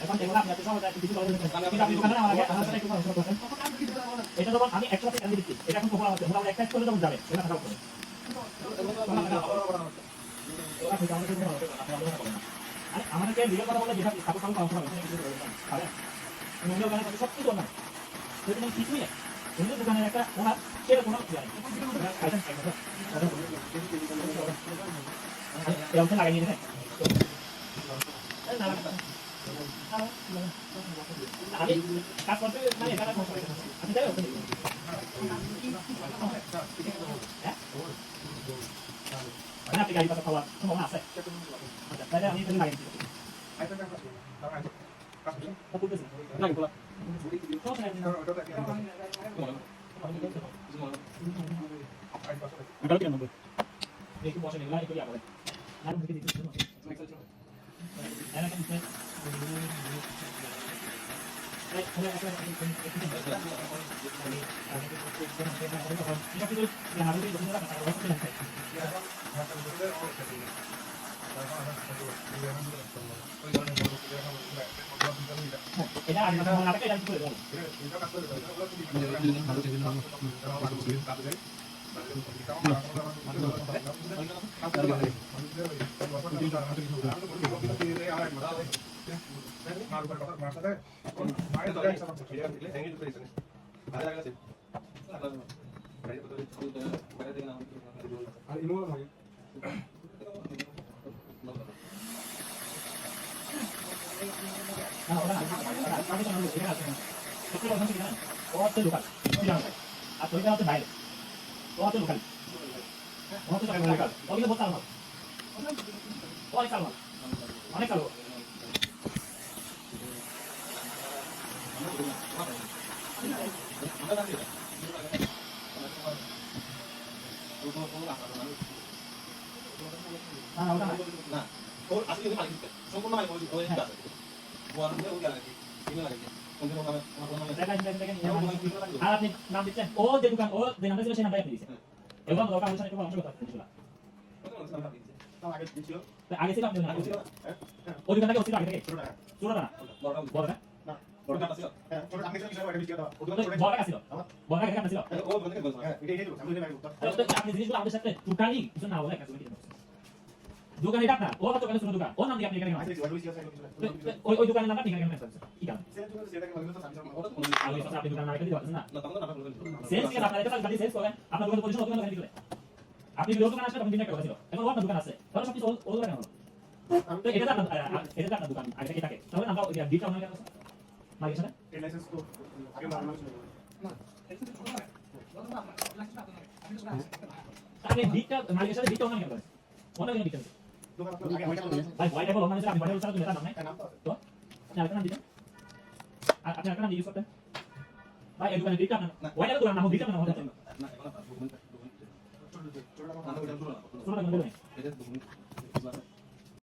এখন দেখলাম আপনি সময় কিছু করে দিচ্ছেন কিন্তু আপনি দোকানে আমার আগে আমার সাথে একটু কথা বলতে এটা যখন আমি 100 টাকা দিচ্ছি এটা এখন কোপা আছে মোটামুটি একটা করে যখন যাবে এটা টাকা করে আরে আমাদেরকে ভিডিও কথা বলে যেটা সাপোর্ট করতে হবে আরে অন্য দোকানে সব কিছু না যদি তুমি কিছুই না অন্য দোকানে একটা ওনার সেটা কোনো কিছু নাই এই অংশ লাগাই নিয়ে আমি কাজ করতে মানে এটা কোন সমস্যা আপনি যাই ওখানে হ্যাঁ মানে আপনি গাড়ি পাতা খাওয়া সম্ভাবনা আছে আচ্ছা তাহলে আমি এখানে লাগিয়ে দিচ্ছি একটু বসে নিলাম একটু ইয়া করে আর দিকে দিচ্ছি এটা আগে না নাটকে এটা কি করে বল এটা কাজ করে অনেক কালো না ওর আসলে যদি মালিক সম্পূর্ণ মালিক ওই ঠিক আছে ওয়ান দিয়ে ওই লাগে কিনে লাগে সম্পূর্ণ নামে আর আপনি নাম দিচ্ছেন ও যে দোকান ও যে নামটা ছিল সেই নামটাই আপনি দিয়েছেন এবার দোকান অনুসারে একটু অংশ কথা ছিল আগে ছিল আগে ছিল আপনি আগে ছিল ওই দোকানটাকে ছিল আগে থেকে ছোট না বড় না বড় না ছিল হ্যাঁ ছোট আগে ছিল এটা বিক্রি দাও ওই দোকান বড় ছিল বড় আগে ছিল ও দোকান থেকে বলছো হ্যাঁ এটাই তো সামনে বাইরে করতে আপনি জিনিসগুলো আমাদের সাথে টোটালি কিছু না বলে কাজ করে দোকান এটা আপনার ওর দোকানে ছোট দোকান ওর নাম দিয়ে আপনি এখানে ওই দোকানের নাম আপনি এখানে কেন কি কারণ আপনি দোকান না রেখে দিতে পারছেন না সেলস কে আপনার এটা গাড়ি সেলস করেন আপনার দোকানে পজিশন দোকানে দিলে আপনি ভিডিও দোকান আসলে তখন দিন একটা কথা ছিল এখন ওর দোকান আছে তাহলে সব কিছু ওর দোকানে হলো তো এটা আপনার দোকান আগে থেকে থাকে তাহলে আমরা ডিটা অনলাইন কেন মালিকের সাথে এই লাইসেন্স তো আগে বানানো ছিল না আপনি ডিটা মালিকের সাথে ডিটা অনলাইন কেন করেন অনলাইন ডিটা দোকান আগে ভাই হোয়াইট বল অনলাইনে আপনি হোয়াইট বল ছাড়া তো নাম নাই তো আপনি আরেকটা নাম দিবেন আপনি আরেকটা নাম ইউজ করতেন ভাই এই দোকানে ডিটা আপনার হোয়াইট বল নাম ডিটা আপনার না এখন ছোট ছোট